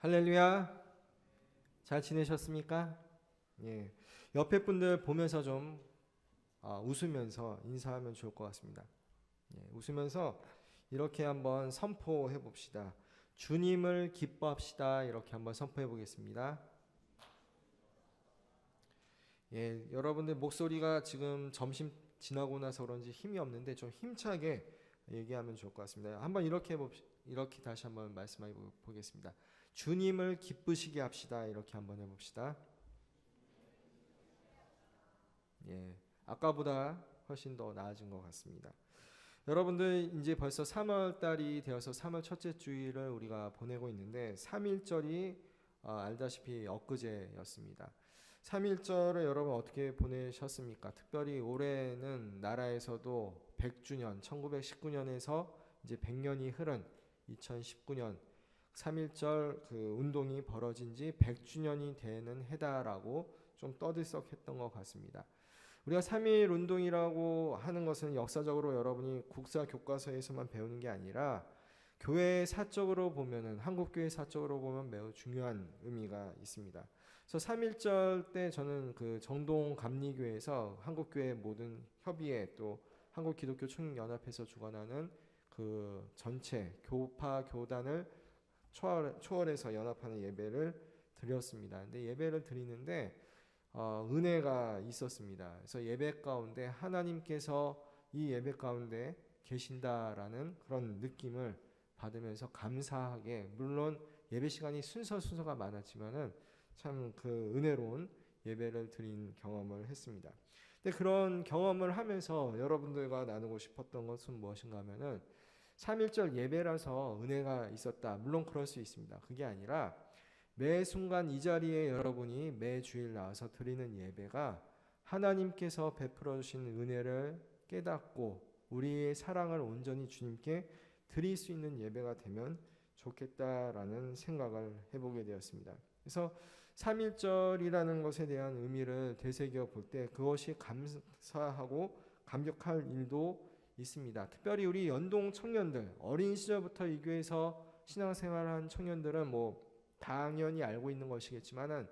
할렐루야. 잘 지내셨습니까? 예. 옆에 분들 보면서 좀 웃으면서 인사하면 좋을 것 같습니다. 예. 웃으면서 이렇게 한번 선포해 봅시다. 주님을 기뻐합시다. 이렇게 한번 선포해 보겠습니다. 예. 여러분들 목소리가 지금 점심 지나고 나서 그런지 힘이 없는데 좀 힘차게 얘기하면 좋을 것 같습니다. 한번 이렇게 다시 한번 말씀해 보겠습니다. 주님을 기쁘시게 합시다. 이렇게 한번 해봅시다. 예, 아까보다 훨씬 더 나아진 것 같습니다. 여러분들 이제 벌써 3월 달이 되어서 3월 첫째 주일을 우리가 보내고 있는데 3.1절이 알다시피 엊그제였습니다. 3.1절을 여러분 어떻게 보내셨습니까? 특별히 올해는 나라에서도 100주년, 1919년에서 이제 100년이 흐른 2019년 3.1절 그 운동이 벌어진 지 100주년이 되는 해다라고 좀 떠들썩했던 것 같습니다. 우리가 3.1 운동이라고 하는 것은 역사적으로 여러분이 국사 교과서에서만 배우는 게 아니라 교회 사적으로 보면은 한국교회 사적으로 보면 매우 중요한 의미가 있습니다. 그래서 3.1절 때 저는 그 정동 감리교회에서 한국교회 모든 협의회 또 한국기독교총연합회에서 주관하는 그 전체 교파 교단을 초월해서 연합하는 예배를 드렸습니다. 근데 예배를 드리는데 은혜가 있었습니다. 그래서 예배 가운데 하나님께서 이 예배 가운데 계신다라는 그런 느낌을 받으면서 감사하게, 물론 예배 시간이 순서가 많았지만은 참 그 은혜로운 예배를 드린 경험을 했습니다. 근데 그런 경험을 하면서 여러분들과 나누고 싶었던 것은 무엇인가 하면은 3.1절 예배라서 은혜가 있었다. 물론 그럴 수 있습니다. 그게 아니라 매 순간 이 자리에 여러분이 매 주일 나와서 드리는 예배가 하나님께서 베풀어 주신 은혜를 깨닫고 우리의 사랑을 온전히 주님께 드릴 수 있는 예배가 되면 좋겠다라는 생각을 해보게 되었습니다. 그래서 3.1절이라는 것에 대한 의미를 되새겨 볼 때 그것이 감사하고 감격할 일도 있습니다. 특별히 우리 연동 청년들, 어린 시절부터 이 교회에서 신앙생활한 청년들은 뭐 당연히 알고 있는 것이겠지만은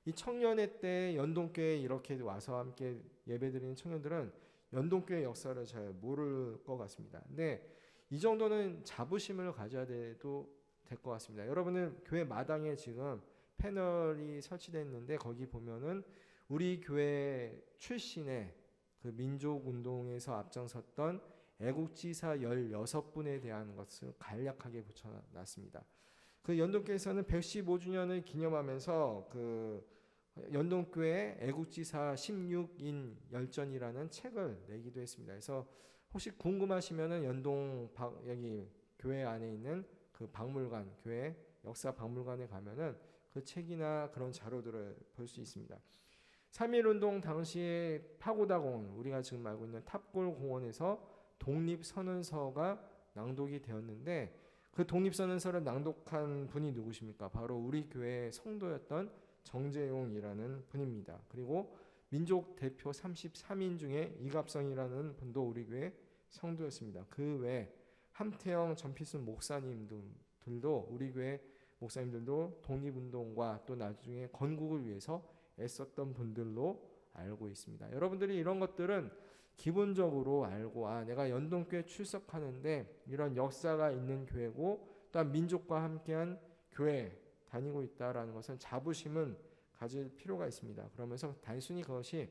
이 청년회 때 연동교회 이렇게 와서 함께 예배드리는 청년들은 연동교회 역사를 잘 모를 것 같습니다. 근데 이 정도는 자부심을 가져야 돼도 될 것 같습니다. 여러분은 교회 마당에 지금 패널이 설치되어 있는데 거기 보면은 우리 교회 출신의 그 민족운동에서 앞장섰던 애국지사 16분에 대한 것을 간략하게 붙여놨습니다. 그 연동교회에서는 115주년을 기념하면서 그 연동교회 애국지사 16인 열전이라는 책을 내기도 했습니다. 그래서 혹시 궁금하시면은 여기 교회 안에 있는 그 박물관, 교회 역사 박물관에 가면은 그 책이나 그런 자료들을 볼 수 있습니다. 3.1 운동 당시에 파고다 공원, 우리가 지금 알고 있는 탑골 공원에서 독립선언서가 낭독이 되었는데 그 독립선언서를 낭독한 분이 누구십니까? 바로 우리 교회의 성도였던 정재용이라는 분입니다. 그리고 민족 대표 33인 중에 이갑성이라는 분도 우리 교회 성도였습니다. 그 외에 함태영 전필순 목사님들도 우리 교회 목사님들도 독립운동과 또 나중에 건국을 위해서 애썼던 분들로 알고 있습니다. 여러분들이 이런 것들은 기본적으로 알고 내가 연동교회 출석하는데 이런 역사가 있는 교회고 또한 민족과 함께한 교회 다니고 있다라는 것은 자부심은 가질 필요가 있습니다. 그러면서 단순히 그것이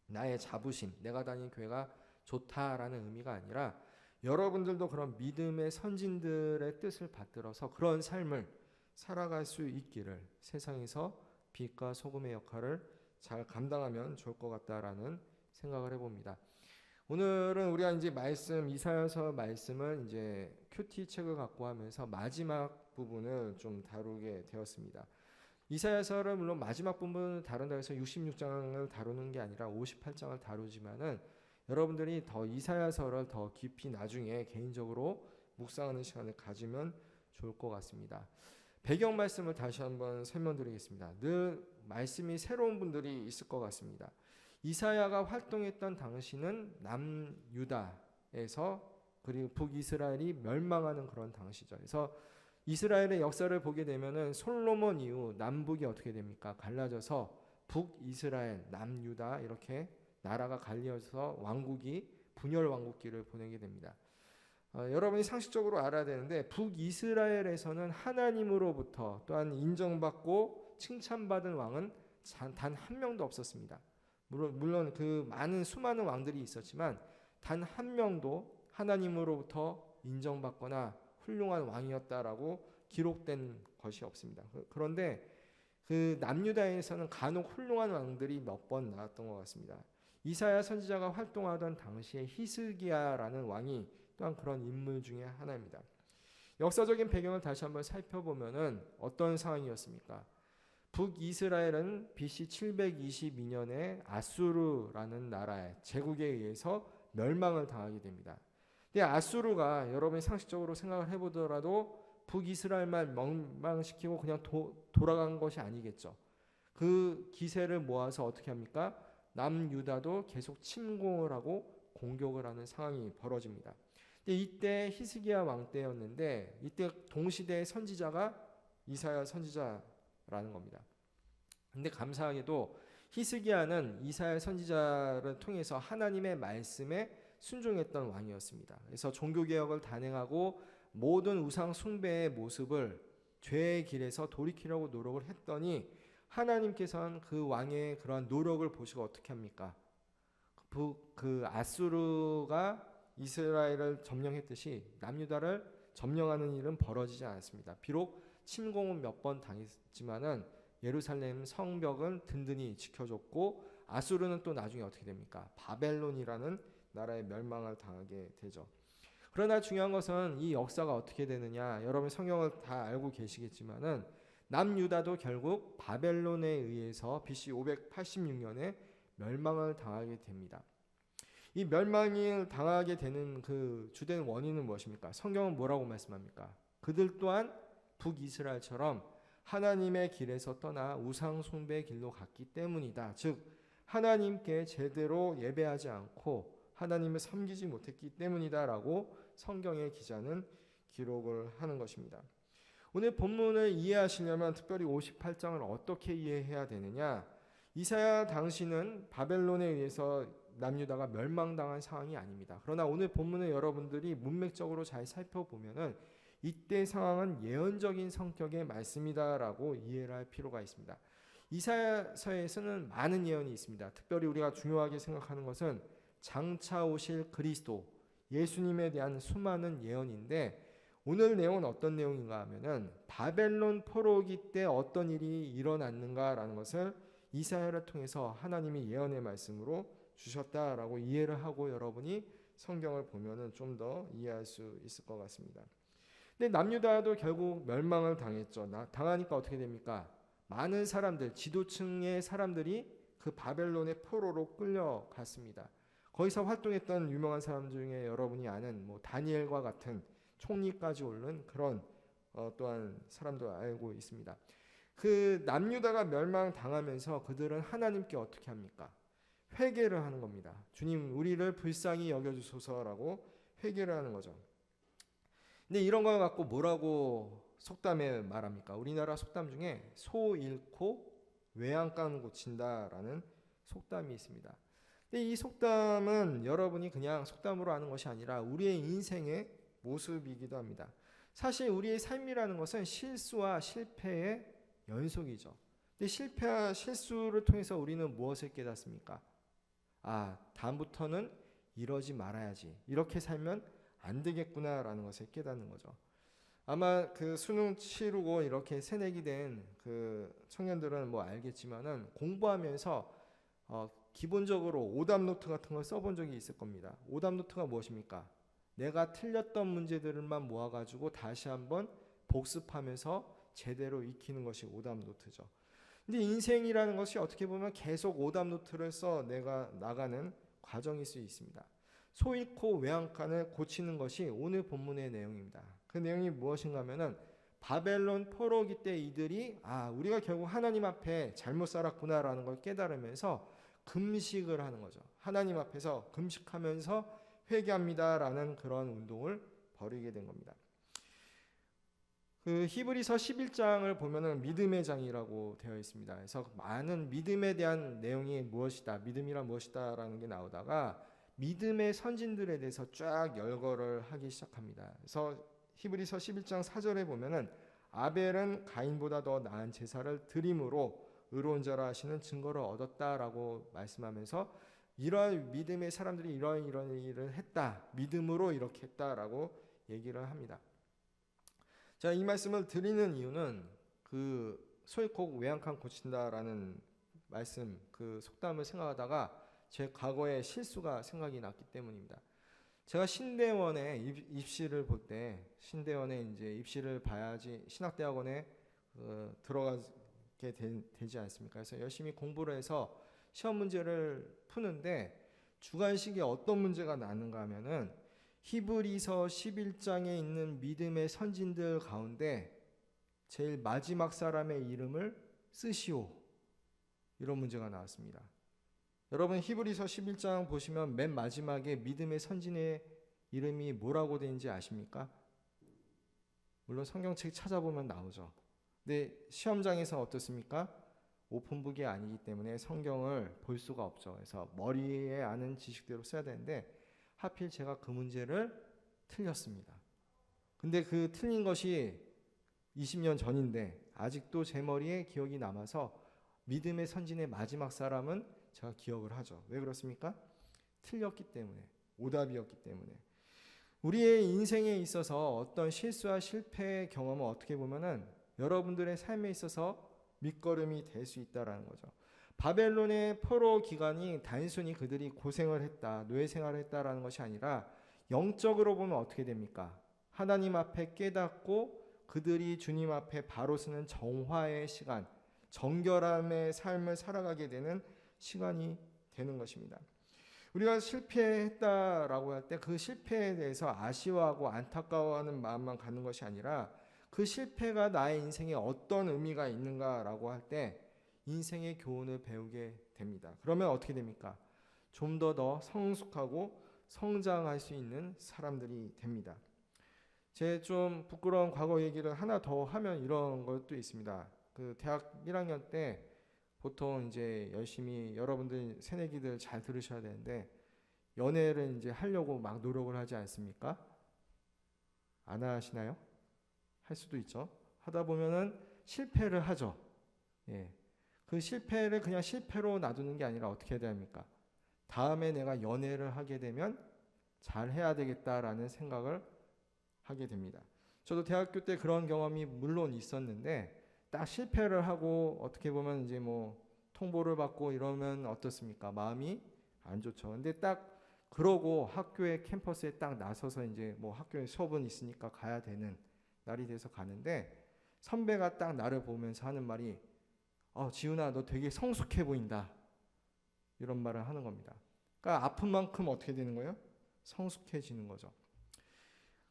나의 자부심, 내가 다니는 교회가 좋다라는 의미가 아니라 여러분들도 그런 믿음의 선진들의 뜻을 받들어서 그런 삶을 살아갈 수 있기를, 세상에서 빛과 소금의 역할을 잘 감당하면 좋을 것 같다라는 생각을 해봅니다. 오늘은 우리가 이제 이사야서 말씀은 이제 큐티 책을 갖고 하면서 마지막 부분을 좀 다루게 되었습니다. 이사야서를 물론 마지막 부분을 다룬다 해서 66장을 다루는 게 아니라 58장을 다루지만은 여러분들이 더 이사야서를 더 깊이 나중에 개인적으로 묵상하는 시간을 가지면 좋을 것 같습니다. 배경 말씀을 다시 한번 설명드리겠습니다. 늘 말씀이 새로운 분들이 있을 것 같습니다. 이사야가 활동했던 당시는 남유다에서 그리고 북이스라엘이 멸망하는 그런 당시죠. 그래서 이스라엘의 역사를 보게 되면은 솔로몬 이후 남북이 어떻게 됩니까? 갈라져서 북이스라엘, 남유다 이렇게 나라가 갈려서 왕국이 분열 왕국기를 보내게 됩니다. 여러분이 상식적으로 알아야 되는데 북이스라엘에서는 하나님으로부터 또한 인정받고 칭찬받은 왕은 단 한 명도 없었습니다. 물론 그 많은 수많은 왕들이 있었지만 단 한 명도 하나님으로부터 인정받거나 훌륭한 왕이었다라고 기록된 것이 없습니다. 그런데 그 남유다에서는 간혹 훌륭한 왕들이 몇 번 나왔던 것 같습니다. 이사야 선지자가 활동하던 당시에 히스기야라는 왕이 또한 그런 인물 중에 하나입니다. 역사적인 배경을 다시 한번 살펴보면은 어떤 상황이었습니까? 북이스라엘은 BC 722년에 아수르라는 나라의 제국에 의해서 멸망을 당하게 됩니다. 근데 아수르가 여러분이 상식적으로 생각을 해보더라도 북이스라엘만 멸망시키고 그냥 돌아간 것이 아니겠죠. 그 기세를 모아서 어떻게 합니까? 남유다도 계속 침공을 하고 공격을 하는 상황이 벌어집니다. 근데 이때 히스기야 왕 때였는데 이때 동시대의 선지자가 이사야 선지자라는 겁니다. 근데 감사하게도 히스기야는 이사야 선지자를 통해서 하나님의 말씀에 순종했던 왕이었습니다. 그래서 종교개혁을 단행하고 모든 우상 숭배의 모습을 죄의 길에서 돌이키려고 노력을 했더니 하나님께서는 그 왕의 그러한 노력을 보시고 어떻게 합니까? 그 아수르가 이스라엘을 점령했듯이 남유다를 점령하는 일은 벌어지지 않았습니다. 비록 침공은 몇 번 당했지만은 예루살렘 성벽은 든든히 지켜줬고 아수르는 또 나중에 어떻게 됩니까? 바벨론이라는 나라의 멸망을 당하게 되죠. 그러나 중요한 것은 이 역사가 어떻게 되느냐, 여러분 성경을 다 알고 계시겠지만은 남유다도 결국 바벨론에 의해서 BC 586년에 멸망을 당하게 됩니다. 이 멸망을 당하게 되는 그 주된 원인은 무엇입니까? 성경은 뭐라고 말씀합니까? 그들 또한 북이스라엘처럼 하나님의 길에서 떠나 우상 숭배의 길로 갔기 때문이다. 즉 하나님께 제대로 예배하지 않고 하나님을 섬기지 못했기 때문이다라고 성경의 기자는 기록을 하는 것입니다. 오늘 본문을 이해하시려면 특별히 58장을 어떻게 이해해야 되느냐? 이사야 당시는 바벨론에 의해서 남유다가 멸망당한 상황이 아닙니다. 그러나 오늘 본문을 여러분들이 문맥적으로 잘 살펴보면은 이때 상황은 예언적인 성격의 말씀이다라고 이해를 할 필요가 있습니다. 이사야서에서는 많은 예언이 있습니다. 특별히 우리가 중요하게 생각하는 것은 장차 오실 그리스도 예수님에 대한 수많은 예언인데 오늘 내용은 어떤 내용인가 하면은 바벨론 포로기 때 어떤 일이 일어났는가라는 것을 이사야를 통해서 하나님이 예언의 말씀으로 주셨다라고 이해를 하고 여러분이 성경을 보면은 좀 더 이해할 수 있을 것 같습니다. 근데 남유다도 결국 멸망을 당했죠. 당하니까 어떻게 됩니까? 많은 사람들, 지도층의 사람들이 그 바벨론의 포로로 끌려갔습니다. 거기서 활동했던 유명한 사람 중에 여러분이 아는 뭐 다니엘과 같은 총리까지 오른 그런 또한 사람도 알고 있습니다. 그 남유다가 멸망당하면서 그들은 하나님께 어떻게 합니까? 회개를 하는 겁니다. 주님, 우리를 불쌍히 여겨주소서라고 회개를 하는 거죠. 근데 이런 거 갖고 뭐라고 속담에 말합니까? 우리나라 속담 중에 소 잃고 외양간 고친다라는 속담이 있습니다. 근데 이 속담은 여러분이 그냥 속담으로 하는 것이 아니라 우리의 인생의 모습이기도 합니다. 사실 우리의 삶이라는 것은 실수와 실패의 연속이죠. 근데 실패와 실수를 통해서 우리는 무엇을 깨닫습니까? 다음부터는 이러지 말아야지. 이렇게 살면 안 되겠구나라는 것을 깨닫는 거죠. 아마 그 수능 치르고 이렇게 새내기 된 그 청년들은 뭐 알겠지만은 공부하면서 기본적으로 오답 노트 같은 걸 써본 적이 있을 겁니다. 오답 노트가 무엇입니까? 내가 틀렸던 문제들만 모아가지고 다시 한번 복습하면서 제대로 익히는 것이 오답 노트죠. 근데 인생이라는 것이 어떻게 보면 계속 오답 노트를 써 내가 나가는 과정일 수 있습니다. 소 잃고 외양간을 고치는 것이 오늘 본문의 내용입니다. 그 내용이 무엇인가 하면은 바벨론 포로기 때 이들이 우리가 결국 하나님 앞에 잘못 살았구나라는 걸 깨달으면서 금식을 하는 거죠. 하나님 앞에서 금식하면서 회개합니다라는 그런 운동을 벌이게 된 겁니다. 그 히브리서 11장을 보면은 믿음의 장이라고 되어 있습니다. 그래서 많은 믿음에 대한 내용이 무엇이다, 믿음이란 무엇이다라는 게 나오다가 믿음의 선진들에 대해서 쫙 열거를 하기 시작합니다. 그래서 히브리서 11장 4절에 보면은 아벨은 가인보다 더 나은 제사를 드림으로 의로운 자라 하시는 증거를 얻었다라고 말씀하면서 이러한 믿음의 사람들이 이런 일을 했다, 믿음으로 이렇게 했다라고 얘기를 합니다. 자, 이 말씀을 드리는 이유는 그 소위 꼭 외양간 고친다라는 말씀, 그 속담을 생각하다가 제 과거의 실수가 생각이 났기 때문입니다. 제가 신대원에 입시를 볼 때, 신대원에 이제 입시를 봐야지 신학대학원에 들어가게 되지 않습니까? 그래서 열심히 공부를 해서 시험 문제를 푸는데 주관식에 어떤 문제가 나는가 하면은 히브리서 11장에 있는 믿음의 선진들 가운데 제일 마지막 사람의 이름을 쓰시오, 이런 문제가 나왔습니다. 여러분 히브리서 11장 보시면 맨 마지막에 믿음의 선진의 이름이 뭐라고 되는지 아십니까? 물론 성경책 찾아보면 나오죠. 근데 시험장에서 어떻습니까? 오픈북이 아니기 때문에 성경을 볼 수가 없죠. 그래서 머리에 아는 지식대로 써야 되는데 하필 제가 그 문제를 틀렸습니다. 근데 그 틀린 것이 20년 전인데 아직도 제 머리에 기억이 남아서 믿음의 선진의 마지막 사람은 제가 기억을 하죠. 왜 그렇습니까? 틀렸기 때문에, 오답이었기 때문에. 우리의 인생에 있어서 어떤 실수와 실패의 경험은 어떻게 보면은 여러분들의 삶에 있어서 밑거름이 될 수 있다라는 거죠. 바벨론의 포로 기간이 단순히 그들이 고생을 했다, 노예 생활을 했다라는 것이 아니라 영적으로 보면 어떻게 됩니까? 하나님 앞에 깨닫고 그들이 주님 앞에 바로 서는 정화의 시간, 정결함의 삶을 살아가게 되는 시간이 되는 것입니다. 우리가 실패했다라고 할 때 그 실패에 대해서 아쉬워하고 안타까워하는 마음만 갖는 것이 아니라 그 실패가 나의 인생에 어떤 의미가 있는가라고 할 때 인생의 교훈을 배우게 됩니다. 그러면 어떻게 됩니까? 좀 더 성숙하고 성장할 수 있는 사람들이 됩니다. 제 좀 부끄러운 과거 얘기를 하나 더 하면 이런 것도 있습니다. 그 대학 1학년 때 보통 이제 열심히 여러분들 새내기들 잘 들으셔야 되는데 연애를 이제 하려고 막 노력을 하지 않습니까? 안 하시나요? 할 수도 있죠. 하다 보면은 실패를 하죠. 예. 그 실패를 그냥 실패로 놔두는 게 아니라 어떻게 해야 됩니까? 다음에 내가 연애를 하게 되면 잘 해야 되겠다라는 생각을 하게 됩니다. 저도 대학교 때 그런 경험이 물론 있었는데 딱 실패를 하고 어떻게 보면 이제 뭐 통보를 받고 이러면 어떻습니까? 마음이 안 좋죠. 근데 딱 그러고 학교의 캠퍼스에 딱 나서서 이제 뭐 학교에 수업은 있으니까 가야 되는 날이 돼서 가는데 선배가 딱 나를 보면서 하는 말이 지훈아 너 되게 성숙해 보인다, 이런 말을 하는 겁니다. 그러니까 아픈 만큼 어떻게 되는 거예요? 성숙해지는 거죠.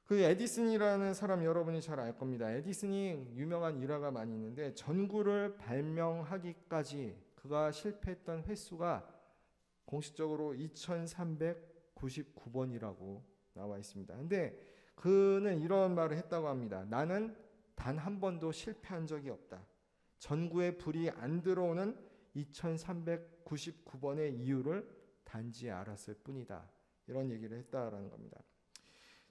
그 에디슨이라는 사람 여러분이 잘 알 겁니다. 에디슨이 유명한 일화가 많이 있는데 전구를 발명하기까지 그가 실패했던 횟수가 공식적으로 2399번이라고 나와 있습니다. 근데 그는 이런 말을 했다고 합니다. 나는 단 한 번도 실패한 적이 없다. 전구에 불이 안 들어오는 2399번의 이유를 단지 알았을 뿐이다. 이런 얘기를 했다라는 겁니다.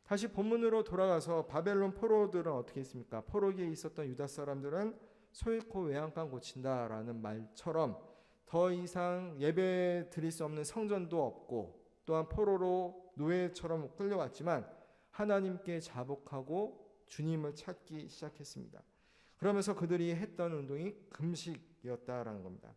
다시 본문으로 돌아가서 바벨론 포로들은 어떻게 했습니까? 포로기에 있었던 유다 사람들은 소잃고 외양간 고친다라는 말처럼 더 이상 예배 드릴 수 없는 성전도 없고 또한 포로로 노예처럼 끌려왔지만 하나님께 자복하고 주님을 찾기 시작했습니다. 그러면서 그들이 했던 운동이 금식이었다라는 겁니다.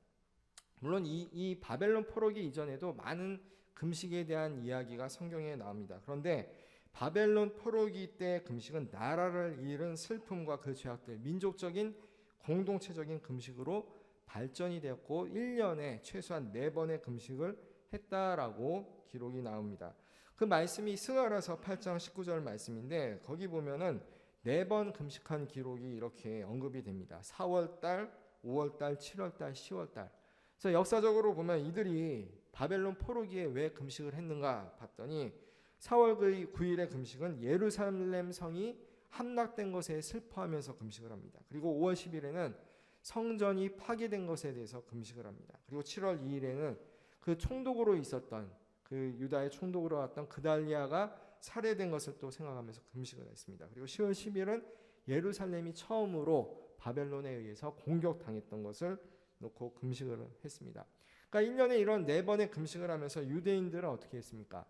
물론 이 바벨론 포로기 이전에도 많은 금식에 대한 이야기가 성경에 나옵니다. 그런데 바벨론 포로기 때 금식은 나라를 잃은 슬픔과 그 죄악들, 민족적인 공동체적인 금식으로 발전이 되었고 1년에 최소한 4번의 금식을 했다라고 기록이 나옵니다. 그 말씀이 스가랴서 8장 19절 말씀인데 거기 보면은 4번 금식한 기록이 이렇게 언급이 됩니다. 4월달, 5월달, 7월달, 10월달. 그래서 역사적으로 보면 이들이 바벨론 포로기에 왜 금식을 했는가 봤더니 4월 9일의 금식은 예루살렘 성이 함락된 것에 슬퍼하면서 금식을 합니다. 그리고 5월 10일에는 성전이 파괴된 것에 대해서 금식을 합니다. 그리고 7월 2일에는 그 총독으로 있었던 그 유다의 총독으로 왔던 그달리아가 살해된 것을 또 생각하면서 금식을 했습니다. 그리고 10월 10일은 예루살렘이 처음으로 바벨론에 의해서 공격당했던 것을 놓고 금식을 했습니다. 그러니까 1년에 이런 4번의 금식을 하면서 유대인들은 어떻게 했습니까?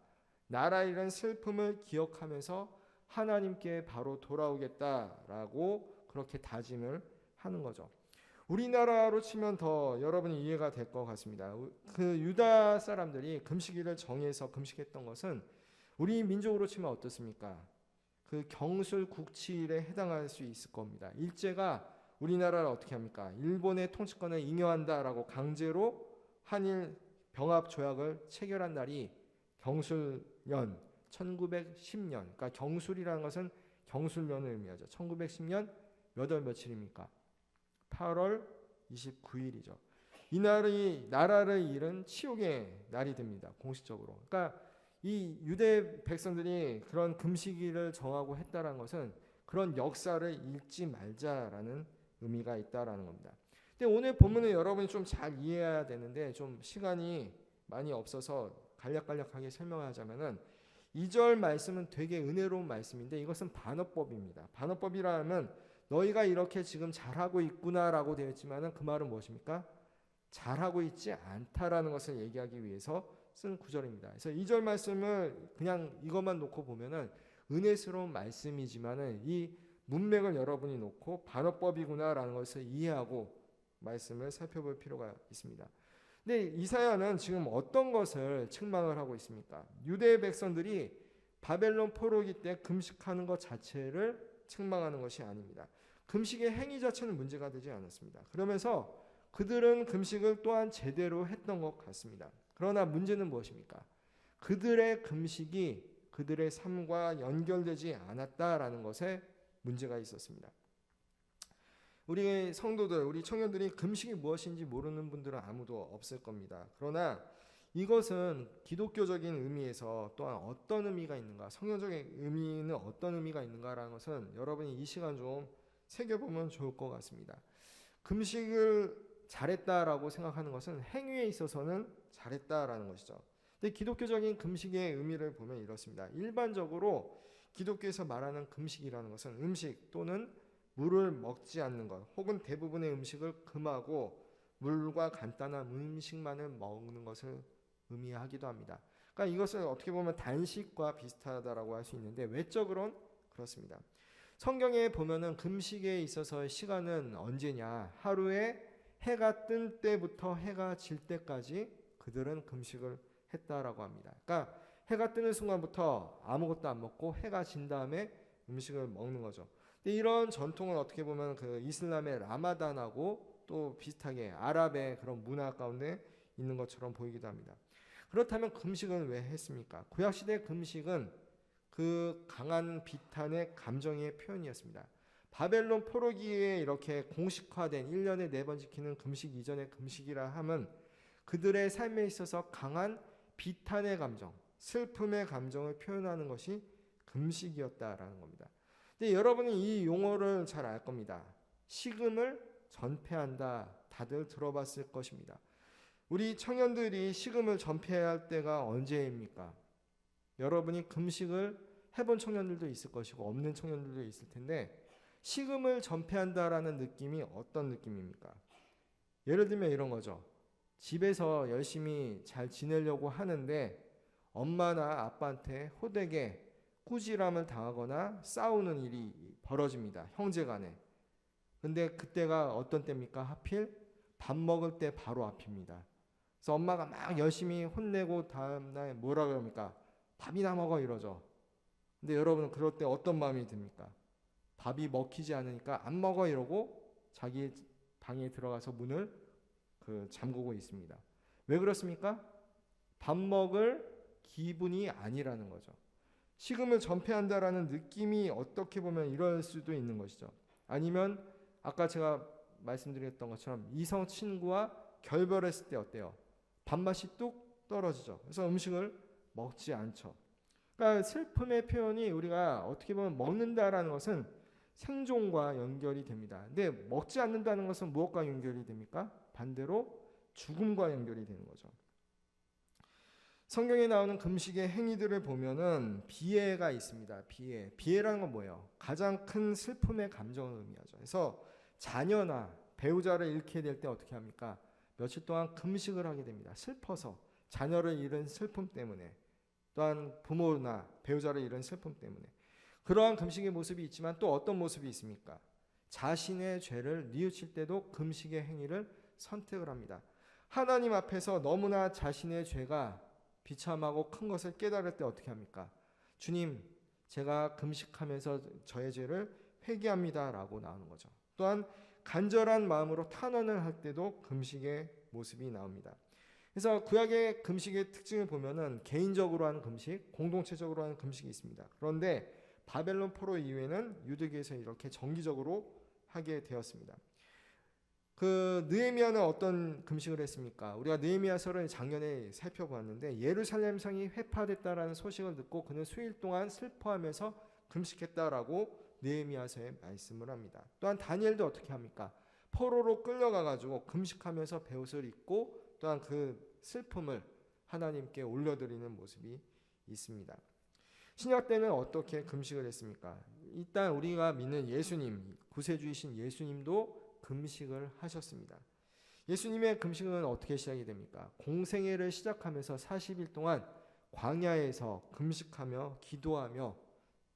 나라 잃은 슬픔을 기억하면서 하나님께 바로 돌아오겠다라고 그렇게 다짐을 하는 거죠. 우리나라로 치면 더 여러분이 이해가 될 것 같습니다. 그 유다 사람들이 금식일을 정해서 금식했던 것은 우리 민족으로 치면 어떻습니까? 그 경술 국치일에 해당할 수 있을 겁니다. 일제가 우리나라를 어떻게 합니까? 일본의 통치권을 잉여한다라고 강제로 한일 병합 조약을 체결한 날이 경술년 1910년. 그러니까 경술이라는 것은 경술년을 의미하죠. 1910년 몇 월 며칠입니까? 8월 29일이죠. 이 날이 나라를 잃은 치욕의 날이 됩니다. 공식적으로. 그러니까 이 유대 백성들이 그런 금식일을 정하고 했다라는 것은 그런 역사를 읽지 말자라는 의미가 있다라는 겁니다. 근데 오늘 본문은 여러분이 좀 잘 이해해야 되는데 좀 시간이 많이 없어서 간략간략하게 설명하자면은 2절 말씀은 되게 은혜로운 말씀인데 이것은 반어법입니다. 반어법이라면 너희가 이렇게 지금 잘하고 있구나라고 되어 있지만은 그 말은 무엇입니까? 잘하고 있지 않다라는 것을 얘기하기 위해서 쓴 구절입니다. 그래서 2절 말씀을 그냥 이것만 놓고 보면은 은혜스러운 말씀이지만은 이 문맥을 여러분이 놓고 반어법이구나라는 것을 이해하고 말씀을 살펴볼 필요가 있습니다. 근데 이사야는 지금 어떤 것을 책망을 하고 있습니까? 유대 백성들이 바벨론 포로기 때 금식하는 것 자체를 책망하는 것이 아닙니다. 금식의 행위 자체는 문제가 되지 않았습니다. 그러면서 그들은 금식을 또한 제대로 했던 것 같습니다. 그러나 문제는 무엇입니까? 그들의 금식이 그들의 삶과 연결되지 않았다라는 것에 문제가 있었습니다. 우리 성도들, 우리 청년들이 금식이 무엇인지 모르는 분들은 아무도 없을 겁니다. 그러나 이것은 기독교적인 의미에서 또한 어떤 의미가 있는가, 성경적인 의미는 어떤 의미가 있는가라는 것은 여러분이 이 시간 좀 새겨보면 좋을 것 같습니다. 금식을 잘했다라고 생각하는 것은 행위에 있어서는 잘했다라는 것이죠. 근데 기독교적인 금식의 의미를 보면 이렇습니다. 일반적으로 기독교에서 말하는 금식이라는 것은 음식 또는 물을 먹지 않는 것, 혹은 대부분의 음식을 금하고 물과 간단한 음식만을 먹는 것을 의미하기도 합니다. 그러니까 이것을 어떻게 보면 단식과 비슷하다라고 할 수 있는데 외적으로는 그렇습니다. 성경에 보면은 금식에 있어서의 시간은 언제냐? 하루에 해가 뜬 때부터 해가 질 때까지 그들은 금식을 했다라고 합니다. 그러니까 해가 뜨는 순간부터 아무것도 안 먹고 해가 진 다음에 음식을 먹는 거죠. 근데 이런 전통은 어떻게 보면 그 이슬람의 라마단하고 또 비슷하게 아랍의 그런 문화 가운데 있는 것처럼 보이기도 합니다. 그렇다면 금식은 왜 했습니까? 구약시대 금식은 그 강한 비탄의 감정의 표현이었습니다. 바벨론 포로기에 이렇게 공식화된 1년에 4번 지키는 금식 이전의 금식이라 함은 그들의 삶에 있어서 강한 비탄의 감정, 슬픔의 감정을 표현하는 것이 금식이었다라는 겁니다. 근데 여러분이 이 용어를 잘 알 겁니다. 식음을 전폐한다. 다들 들어봤을 것입니다. 우리 청년들이 식음을 전폐해야 할 때가 언제입니까? 여러분이 금식을 해본 청년들도 있을 것이고 없는 청년들도 있을 텐데 식음을 전폐한다라는 느낌이 어떤 느낌입니까? 예를 들면 이런 거죠. 집에서 열심히 잘 지내려고 하는데 엄마나 아빠한테 호되게 꾸지람을 당하거나 싸우는 일이 벌어집니다. 형제간에. 근데 그때가 어떤 때입니까? 하필 밥 먹을 때 바로 앞입니다. 그래서 엄마가 막 열심히 혼내고 다음날 뭐라 그럽니까? 밥이나 먹어 이러죠. 근데 여러분은 그럴 때 어떤 마음이 듭니까? 밥이 먹히지 않으니까 안 먹어 이러고 자기 방에 들어가서 문을 잠그고 있습니다. 왜 그렇습니까? 밥 먹을 기분이 아니라는 거죠. 식음을 전폐한다라는 느낌이 어떻게 보면 이럴 수도 있는 것이죠. 아니면 아까 제가 말씀드렸던 것처럼 이성 친구와 결별했을 때 어때요? 밥맛이 뚝 떨어지죠. 그래서 음식을 먹지 않죠. 그러니까 슬픔의 표현이 우리가 어떻게 보면 먹는다라는 것은 생존과 연결이 됩니다. 근데 먹지 않는다는 것은 무엇과 연결이 됩니까? 반대로 죽음과 연결이 되는 거죠. 성경에 나오는 금식의 행위들을 보면은 비애가 있습니다. 비애라는 건 뭐예요? 가장 큰 슬픔의 감정을 의미하죠. 그래서 자녀나 배우자를 잃게 될 때 어떻게 합니까? 며칠 동안 금식을 하게 됩니다. 슬퍼서 자녀를 잃은 슬픔 때문에, 또한 부모나 배우자를 잃은 슬픔 때문에. 그러한 금식의 모습이 있지만 또 어떤 모습이 있습니까? 자신의 죄를 뉘우칠 때도 금식의 행위를 선택을 합니다. 하나님 앞에서 너무나 자신의 죄가 비참하고 큰 것을 깨달을 때 어떻게 합니까? 주님, 제가 금식하면서 저의 죄를 회개합니다 라고 나오는 거죠. 또한 간절한 마음으로 탄원을 할 때도 금식의 모습이 나옵니다. 그래서 구약의 금식의 특징을 보면은 개인적으로 하는 금식, 공동체적으로 하는 금식이 있습니다. 그런데 바벨론 포로 이후에는 유대교에서 이렇게 정기적으로 하게 되었습니다. 그 느헤미야는 어떤 금식을 했습니까? 우리가 느헤미야서를 작년에 살펴보았는데 예루살렘 성이 회파됐다라는 소식을 듣고 그는 수일 동안 슬퍼하면서 금식했다라고 느헤미야서에 말씀을 합니다. 또한 다니엘도 어떻게 합니까? 포로로 끌려가 가지고 금식하면서 베옷을 입고 또한 그 슬픔을 하나님께 올려드리는 모습이 있습니다. 신약 때는 어떻게 금식을 했습니까? 일단 우리가 믿는 예수님, 구세주이신 예수님도 금식을 하셨습니다. 예수님의 금식은 어떻게 시작이 됩니까? 공생애를 시작하면서 40일 동안 광야에서 금식하며 기도하며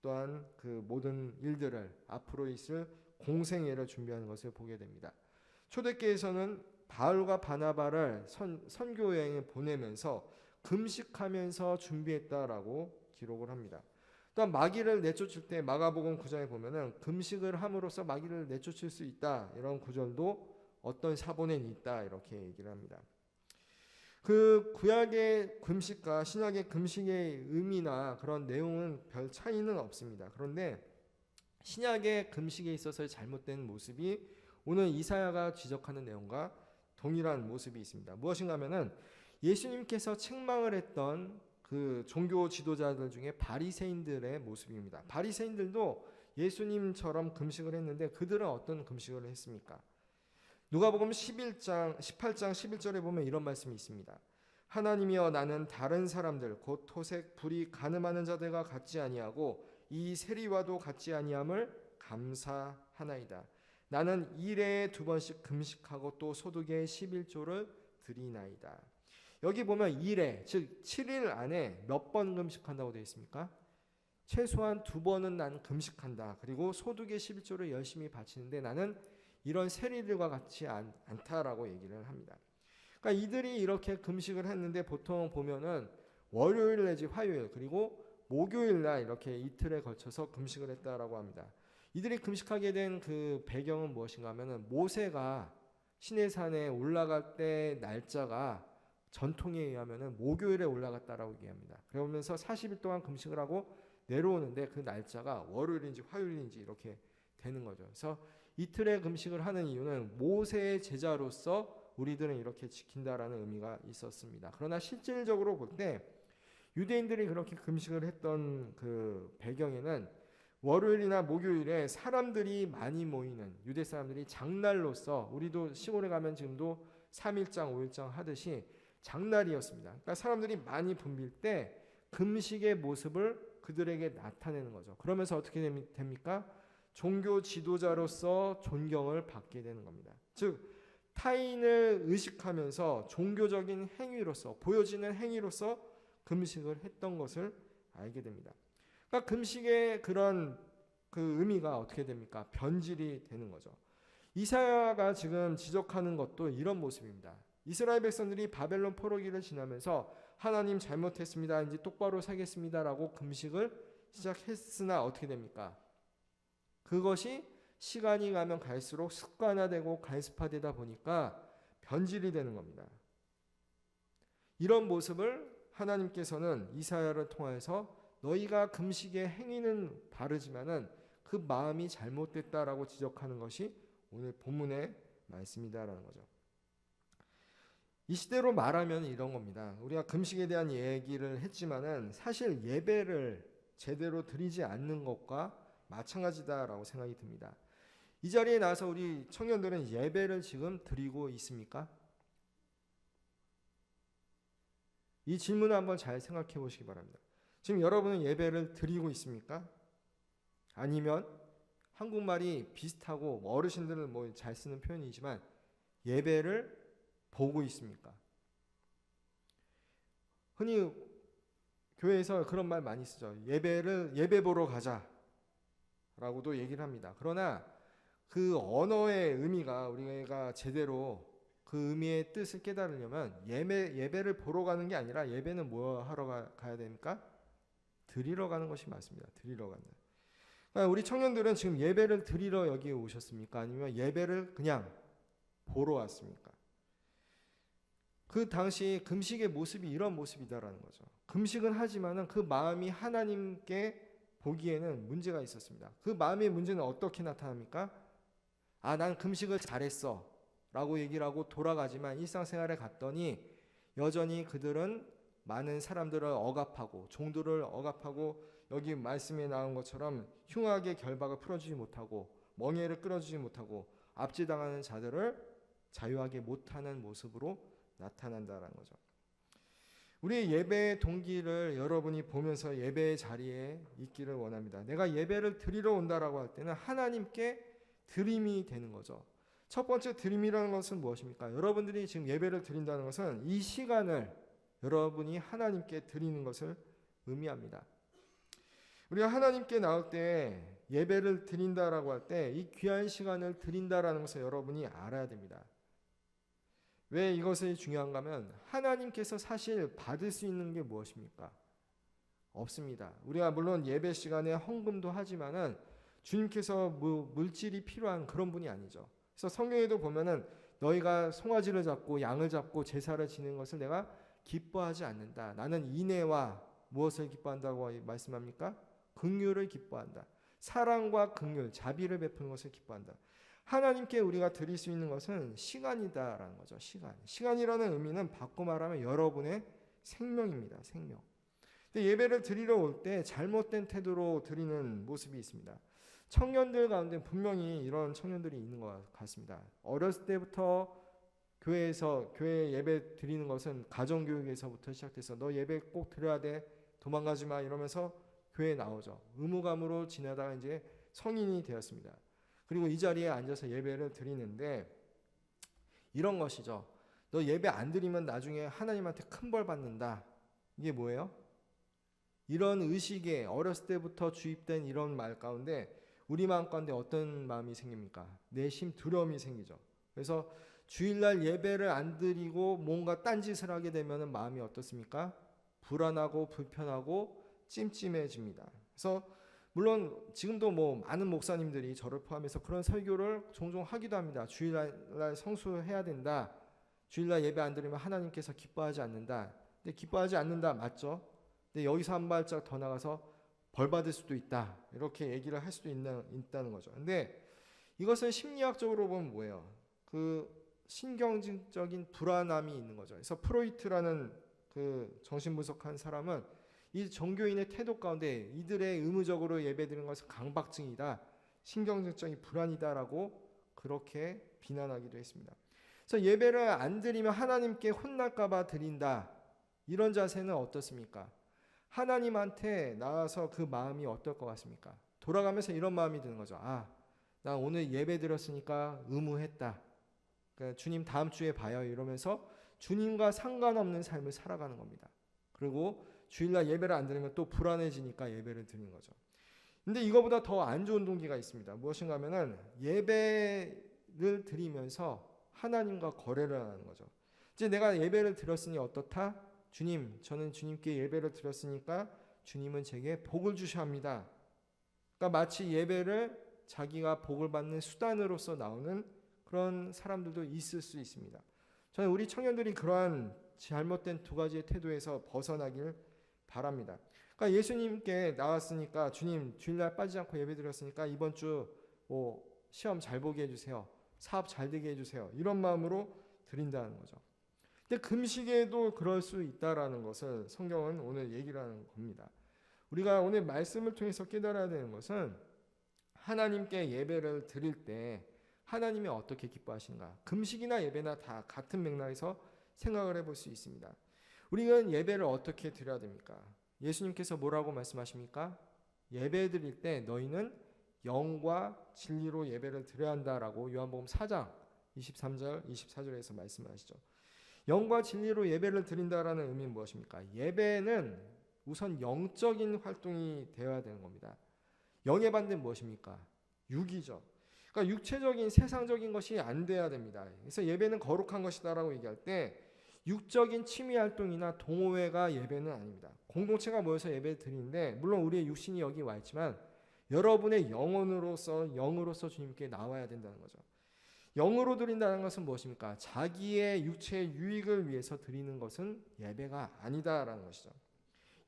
또한 그 모든 일들을 앞으로 있을 공생애를 준비하는 것을 보게 됩니다. 초대교회에서는 바울과 바나바를 선교 여행에 보내면서 금식하면서 준비했다라고 기록을 합니다. 또한 마귀를 내쫓을 때 마가복음 9장에 보면은 금식을 함으로써 마귀를 내쫓을 수 있다 이런 구절도 어떤 사본에는 있다 이렇게 얘기를 합니다. 그 구약의 금식과 신약의 금식의 의미나 그런 내용은 별 차이는 없습니다. 그런데 신약의 금식에 있어서의 잘못된 모습이 오늘 이사야가 지적하는 내용과 동일한 모습이 있습니다. 무엇인가 하면은 예수님께서 책망을 했던 그 종교 지도자들 중에 바리새인들의 모습입니다. 바리새인들도 예수님처럼 금식을 했는데 그들은 어떤 금식을 했습니까? 누가복음 18장 11절에 보면 이런 말씀이 있습니다. 하나님이여 나는 다른 사람들 곧 토색 불이 가늠하는 자들과 같지 아니하고 이 세리와도 같지 아니함을 감사하나이다. 나는 일에 2번씩 금식하고 또 소득의 11조를 드리나이다. 여기 보면 일에 즉 7일 안에 몇 번 금식한다고 되어 있습니까? 최소한 2번은 나는 금식한다. 그리고 소득의 11조를 열심히 바치는데 나는 이런 세리들과 같지 않다라고 얘기를 합니다. 그러니까 이들이 이렇게 금식을 했는데 보통 보면은 월요일 내지 화요일 그리고 목요일 날 이렇게 이틀에 걸쳐서 금식을 했다라고 합니다. 이들이 금식하게 된 그 배경은 무엇인가 하면은 모세가 시내산에 올라갈 때 날짜가 전통에 의하면은 목요일에 올라갔다라고 얘기합니다. 그러면서 40일 동안 금식을 하고 내려오는데 그 날짜가 월요일인지 화요일인지 이렇게 되는 거죠. 그래서 이틀의 금식을 하는 이유는 모세의 제자로서 우리들은 이렇게 지킨다라는 의미가 있었습니다. 그러나 실질적으로 볼 때 유대인들이 그렇게 금식을 했던 그 배경에는 월요일이나 목요일에 사람들이 많이 모이는 유대 사람들이 장날로서 우리도 시골에 가면 지금도 3일장 5일장 하듯이 장날이었습니다. 그러니까 사람들이 많이 붐빌 때 금식의 모습을 그들에게 나타내는 거죠. 그러면서 어떻게 됩니까? 종교 지도자로서 존경을 받게 되는 겁니다. 즉 타인을 의식하면서 종교적인 행위로서 보여지는 행위로서 금식을 했던 것을 알게 됩니다. 그러니까 금식의 그런 그 의미가 어떻게 됩니까? 변질이 되는 거죠. 이사야가 지금 지적하는 것도 이런 모습입니다. 이스라엘 백성들이 바벨론 포로기를 지나면서 하나님 잘못했습니다. 이제 똑바로 살겠습니다라고 금식을 시작했으나 어떻게 됩니까? 그것이 시간이 가면 갈수록 습관화되고 갈습화되다 보니까 변질이 되는 겁니다. 이런 모습을 하나님께서는 이사야를 통해서 너희가 금식의 행위는 바르지만은 그 마음이 잘못됐다라고 지적하는 것이 오늘 본문의 말씀이다라는 거죠. 이 시대로 말하면 이런 겁니다. 우리가 금식에 대한 얘기를 했지만은 사실 예배를 제대로 드리지 않는 것과 마찬가지다라고 생각이 듭니다. 이 자리에 나와서 우리 청년들은 예배를 지금 드리고 있습니까? 이 질문을 한번 잘 생각해 보시기 바랍니다. 지금 여러분은 예배를 드리고 있습니까? 아니면 한국말이 비슷하고 어르신들은 뭐 잘 쓰는 표현이지만 예배를 보고 있습니까? 흔히 교회에서 그런 말 많이 쓰죠. 예배 보러 가자라고도 얘기를 합니다. 그러나 그 언어의 의미가 우리가 제대로 그 의미의 뜻을 깨달으려면 예배를 보러 가는 게 아니라 예배는 뭐 하러 가야 됩니까? 드리러 가는 것이 맞습니다. 드리러 간다. 그러니까 우리 청년들은 지금 예배를 드리러 여기에 오셨습니까? 아니면 예배를 그냥 보러 왔습니까? 그 당시 금식의 모습이 이런 모습이다라는 거죠. 금식은 하지만은 그 마음이 하나님께 보기에는 문제가 있었습니다. 그 마음의 문제는 어떻게 나타납니까? 난 금식을 잘했어 라고 얘기를 하고 돌아가지만 일상생활에 갔더니 여전히 그들은 많은 사람들을 억압하고 종들을 억압하고 여기 말씀에 나온 것처럼 흉악의 결박을 풀어주지 못하고 멍에를 끌어주지 못하고 압제당하는 자들을 자유하게 못하는 모습으로 나타난다는 거죠. 우리의 예배의 동기를 여러분이 보면서 예배의 자리에 있기를 원합니다. 내가 예배를 드리러 온다라고 할 때는 하나님께 드림이 되는 거죠. 첫 번째 드림이라는 것은 무엇입니까? 여러분들이 지금 예배를 드린다는 것은 이 시간을 여러분이 하나님께 드리는 것을 의미합니다. 우리가 하나님께 나올 때 예배를 드린다라고 할 때 이 귀한 시간을 드린다라는 것을 여러분이 알아야 됩니다. 왜 이것이 중요한가 하면 하나님께서 사실 받을 수 있는 게 무엇입니까? 없습니다. 우리가 물론 예배 시간에 헌금도 하지만은 주님께서 물질이 필요한 그런 분이 아니죠. 그래서 성경에도 보면은 너희가 송아지를 잡고 양을 잡고 제사를 지는 것을 내가 기뻐하지 않는다. 나는 인애와 무엇을 기뻐한다고 말씀합니까? 긍휼을 기뻐한다. 사랑과 긍휼, 자비를 베푸는 것을 기뻐한다. 하나님께 우리가 드릴 수 있는 것은 시간이다라는 거죠. 시간이라는 의미는 바꿔 말하면 여러분의 생명입니다. 생명. 근데 예배를 드리러 올 때 잘못된 태도로 드리는 모습이 있습니다. 청년들 가운데 분명히 이런 청년들이 있는 것 같습니다. 어렸을 때부터 교회 예배 드리는 것은 가정교육에서부터 시작돼서 너 예배 꼭 드려야 돼. 도망가지 마 이러면서 교회에 나오죠. 의무감으로 지나다가 이제 성인이 되었습니다. 그리고 이 자리에 앉아서 예배를 드리는데 이런 것이죠. 너 예배 안 드리면 나중에 하나님한테 큰 벌 받는다. 이게 뭐예요? 이런 의식에 어렸을 때부터 주입된 이런 말 가운데 우리 마음 가운데 어떤 마음이 생깁니까? 내심 두려움이 생기죠. 그래서 주일날 예배를 안 드리고 뭔가 딴짓을 하게 되면 마음이 어떻습니까? 불안하고 불편하고 찜찜해집니다. 그래서 물론 지금도 뭐 많은 목사님들이 저를 포함해서 그런 설교를 종종 하기도 합니다. 주일날 성수해야 된다. 주일날 예배 안 드리면 하나님께서 기뻐하지 않는다. 근데 기뻐하지 않는다 맞죠? 근데 여기서 한 발짝 더 나가서 벌 받을 수도 있다. 이렇게 얘기를 할 수도 있다는 거죠. 근데 이것은 심리학적으로 보면 뭐예요? 그 신경적인 불안함이 있는 거죠. 그래서 프로이트라는 그 정신분석한 사람은 이 종교인의 태도 가운데 이들의 의무적으로 예배드리는 것은 강박증이다. 신경적인 불안이다라고 그렇게 비난하기도 했습니다. 그래서 예배를 안 드리면 하나님께 혼날까 봐 드린다. 이런 자세는 어떻습니까? 하나님한테 나와서 그 마음이 어떨 것 같습니까? 돌아가면서 이런 마음이 드는 거죠. 나 오늘 예배 드렸으니까 의무했다. 그러니까 주님 다음 주에 봐요. 이러면서 주님과 상관없는 삶을 살아가는 겁니다. 그리고 주일날 예배를 안 드리면 또 불안해지니까 예배를 드리는 거죠. 근데 이거보다 더 안 좋은 동기가 있습니다. 무엇인가 하면은 예배를 드리면서 하나님과 거래를 하는 거죠. 이제 내가 예배를 드렸으니 어떻다? 주님, 저는 주님께 예배를 드렸으니까 주님은 제게 복을 주셔야 합니다. 그러니까 마치 예배를 자기가 복을 받는 수단으로서 나오는 그런 사람들도 있을 수 있습니다. 저는 우리 청년들이 그러한 잘못된 두 가지의 태도에서 벗어나길 바랍니다. 그러니까 예수님께 나왔으니까 주님 주일날 빠지지 않고 예배드렸으니까 이번 주 시험 잘 보게 해주세요. 사업 잘 되게 해주세요. 이런 마음으로 드린다는 거죠. 근데 금식에도 그럴 수 있다라는 것을 성경은 오늘 얘기를 하는 겁니다. 우리가 오늘 말씀을 통해서 깨달아야 되는 것은 하나님께 예배를 드릴 때 하나님이 어떻게 기뻐하시는가? 금식이나 예배나 다 같은 맥락에서 생각을 해볼 수 있습니다. 우리는 예배를 어떻게 드려야 됩니까? 예수님께서 뭐라고 말씀하십니까? 예배 드릴 때 너희는 영과 진리로 예배를 드려야 한다라고 요한복음 4장 23절 24절에서 말씀하시죠. 영과 진리로 예배를 드린다라는 의미는 무엇입니까? 예배는 우선 영적인 활동이 되어야 되는 겁니다. 영의 반대는 무엇입니까? 육이죠. 그러니까 육체적인 세상적인 것이 안 돼야 됩니다. 그래서 예배는 거룩한 것이다라고 얘기할 때 육적인 취미 활동이나 동호회가 예배는 아닙니다. 공동체가 모여서 예배 드리는데 물론 우리의 육신이 여기 와 있지만 여러분의 영으로서 주님께 나와야 된다는 거죠. 영으로 드린다는 것은 무엇입니까? 자기의 육체의 유익을 위해서 드리는 것은 예배가 아니다라는 것이죠.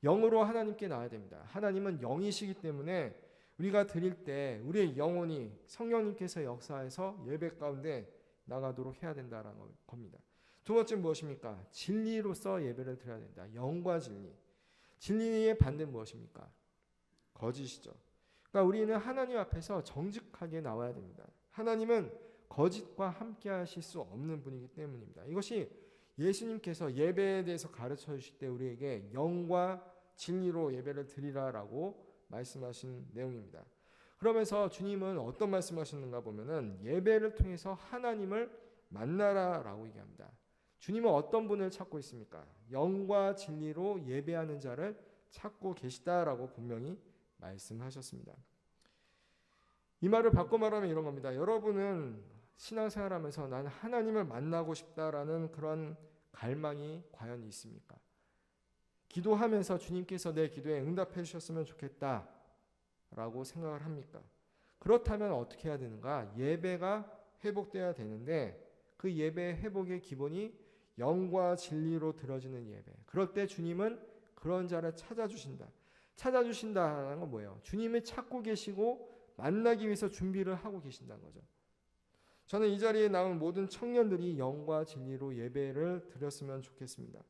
영으로 하나님께 나와야 됩니다. 하나님은 영이시기 때문에 우리가 드릴 때 우리의 영혼이 성령님께서 역사해서 예배 가운데 나가도록 해야 된다라는 겁니다. 두 번째는 무엇입니까? 진리로서 예배를 드려야 된다. 영과 진리. 진리의 반대는 무엇입니까? 거짓이죠. 그러니까 우리는 하나님 앞에서 정직하게 나와야 됩니다. 하나님은 거짓과 함께 하실 수 없는 분이기 때문입니다. 이것이 예수님께서 예배에 대해서 가르쳐 주실 때 우리에게 영과 진리로 예배를 드리라라고 말씀하신 내용입니다. 그러면서 주님은 어떤 말씀하셨는가 보면은 예배를 통해서 하나님을 만나라라고 얘기합니다. 주님은 어떤 분을 찾고 있습니까? 영과 진리로 예배하는 자를 찾고 계시다라고 분명히 말씀하셨습니다. 이 말을 바꿔 말하면 이런 겁니다. 여러분은 신앙생활하면서 난 하나님을 만나고 싶다라는 그런 갈망이 과연 있습니까? 기도하면서 주님께서 내 기도에 응답해 주셨으면 좋겠다라고 생각을 합니까? 그렇다면 어떻게 해야 되는가? 예배가 회복돼야 되는데 그 예배 회복의 기본이 영과 진리로 드려지는 예배. 그럴 때 주님은 그런 자를 찾아주신다. 찾아주신다는 건 뭐예요? 주님을 찾고 계시고 만나기 위해서 준비를 하고 계신다는 거죠. 저는 이 자리에 나온 모든 청년들이 영과 진리로 예배를 드렸으면 좋겠습니다.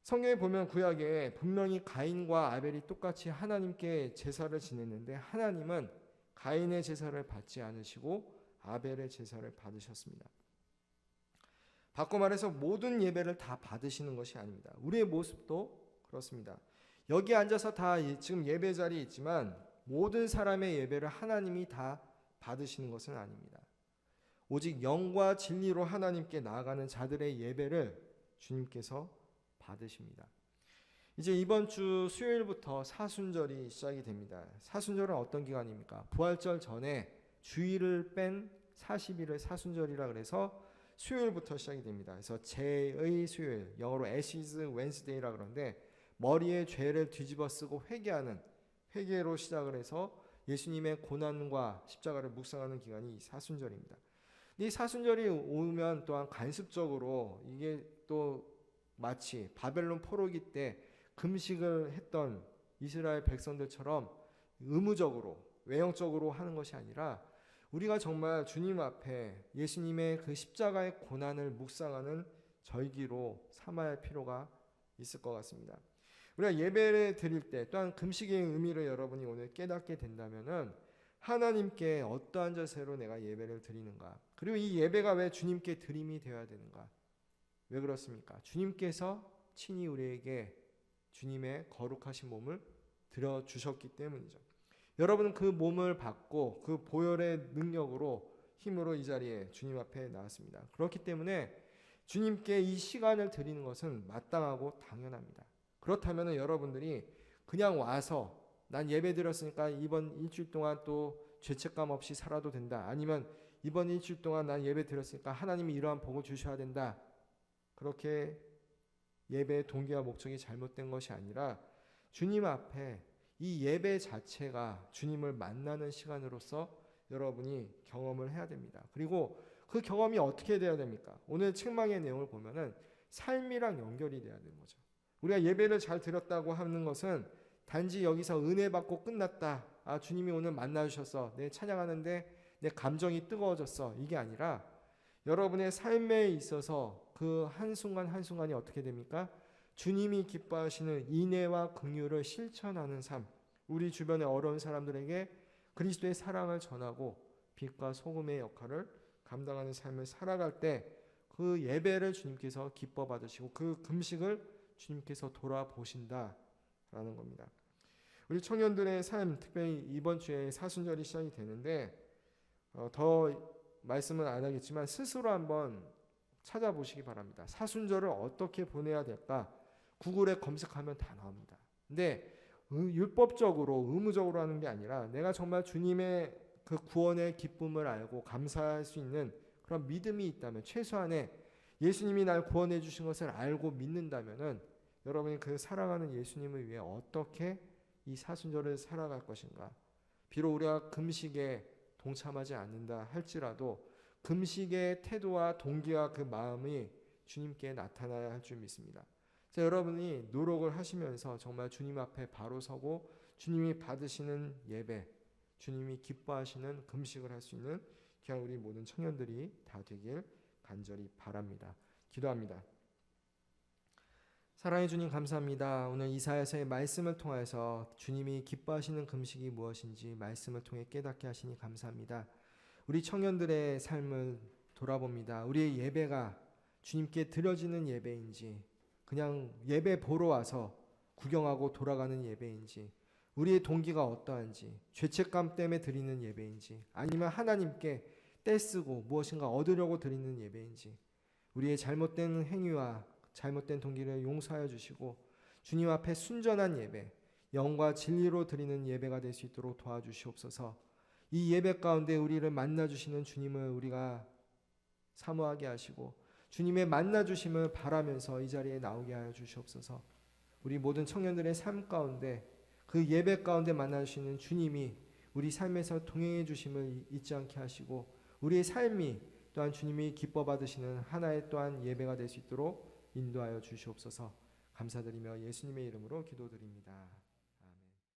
성경에 보면 구약에 분명히 가인과 아벨이 똑같이 하나님께 제사를 지냈는데 하나님은 가인의 제사를 받지 않으시고 아벨의 제사를 받으셨습니다. 바꿔 말해서 모든 예배를 다 받으시는 것이 아닙니다. 우리의 모습도 그렇습니다. 여기 앉아서 다 지금 예배 자리에 있지만 모든 사람의 예배를 하나님이 다 받으시는 것은 아닙니다. 오직 영과 진리로 하나님께 나아가는 자들의 예배를 주님께서 받으십니다. 이제 이번 주 수요일부터 사순절이 시작이 됩니다. 사순절은 어떤 기간입니까? 부활절 전에 주일을 뺀 40일을 사순절이라 그래서 수요일부터 시작이 됩니다. 그래서 죄의 수요일, 영어로 Ashes Wednesday라 그러는데 머리에 죄를 뒤집어 쓰고 회개하는 회개로 시작을 해서 예수님의 고난과 십자가를 묵상하는 기간이 사순절입니다. 이 사순절이 오면 또한 간습적으로 이게 또 마치 바벨론 포로기 때 금식을 했던 이스라엘 백성들처럼 의무적으로 외형적으로 하는 것이 아니라 우리가 정말 주님 앞에 예수님의 그 십자가의 고난을 묵상하는 절기로 삼아야 할 필요가 있을 것 같습니다. 우리가 예배를 드릴 때 또한 금식의 의미를 여러분이 오늘 깨닫게 된다면은 하나님께 어떠한 자세로 내가 예배를 드리는가, 그리고 이 예배가 왜 주님께 드림이 되어야 되는가, 왜 그렇습니까? 주님께서 친히 우리에게 주님의 거룩하신 몸을 들여주셨기 때문이죠. 여러분은 그 몸을 받고 그 보혈의 능력으로 힘으로 이 자리에 주님 앞에 나왔습니다. 그렇기 때문에 주님께 이 시간을 드리는 것은 마땅하고 당연합니다. 그렇다면 여러분들이 그냥 와서 난 예배 드렸으니까 이번 일주일 동안 또 죄책감 없이 살아도 된다, 아니면 이번 일주일 동안 난 예배 드렸으니까 하나님이 이러한 복을 주셔야 된다, 그렇게 예배의 동기와 목적이 잘못된 것이 아니라 주님 앞에 이 예배 자체가 주님을 만나는 시간으로서 여러분이 경험을 해야 됩니다. 그리고 그 경험이 어떻게 돼야 됩니까? 오늘 책망의 내용을 보면은 삶이랑 연결이 돼야 되는 거죠. 우리가 예배를 잘 드렸다고 하는 것은 단지 여기서 은혜 받고 끝났다, 아 주님이 오늘 만나주셨어, 내 찬양하는데 내 감정이 뜨거워졌어, 이게 아니라 여러분의 삶에 있어서 그 한순간 한순간이 어떻게 됩니까? 주님이 기뻐하시는 인애와 긍휼을 실천하는 삶, 우리 주변의 어려운 사람들에게 그리스도의 사랑을 전하고 빛과 소금의 역할을 감당하는 삶을 살아갈 때 그 예배를 주님께서 기뻐 받으시고 그 금식을 주님께서 돌아보신다라는 겁니다. 우리 청년들의 삶, 특별히 이번 주에 사순절이 시작이 되는데 더 말씀은 안 하겠지만 스스로 한번 찾아보시기 바랍니다. 사순절을 어떻게 보내야 될까? 구글에 검색하면 다 나옵니다. 근데 율법적으로 의무적으로 하는 게 아니라 내가 정말 주님의 그 구원의 기쁨을 알고 감사할 수 있는 그런 믿음이 있다면, 최소한의 예수님이 날 구원해 주신 것을 알고 믿는다면은 여러분이 그 사랑하는 예수님을 위해 어떻게 이 사순절을 살아갈 것인가. 비록 우리가 금식에 동참하지 않는다 할지라도 금식의 태도와 동기와 그 마음이 주님께 나타나야 할 줄 믿습니다. 자, 여러분이 노력을 하시면서 정말 주님 앞에 바로 서고 주님이 받으시는 예배, 주님이 기뻐하시는 금식을 할 수 있는 귀한 우리 모든 청년들이 다 되길 간절히 바랍니다. 기도합니다. 사랑해 주님 감사합니다. 오늘 이사야서의 말씀을 통해서 주님이 기뻐하시는 금식이 무엇인지 말씀을 통해 깨닫게 하시니 감사합니다. 우리 청년들의 삶을 돌아봅니다. 우리의 예배가 주님께 드려지는 예배인지, 그냥 예배 보러 와서 구경하고 돌아가는 예배인지, 우리의 동기가 어떠한지, 죄책감 때문에 드리는 예배인지, 아니면 하나님께 떼쓰고 무엇인가 얻으려고 드리는 예배인지, 우리의 잘못된 행위와 잘못된 동기를 용서하여 주시고 주님 앞에 순전한 예배, 영과 진리로 드리는 예배가 될 수 있도록 도와주시옵소서. 이 예배 가운데 우리를 만나주시는 주님을 우리가 사모하게 하시고 주님의 만나주심을 바라면서 이 자리에 나오게 하여 주시옵소서. 우리 모든 청년들의 삶 가운데 그 예배 가운데 만나주시는 주님이 우리 삶에서 동행해 주심을 잊지 않게 하시고 우리의 삶이 또한 주님이 기뻐 받으시는 하나의 또한 예배가 될 수 있도록 인도하여 주시옵소서. 감사드리며 예수님의 이름으로 기도드립니다.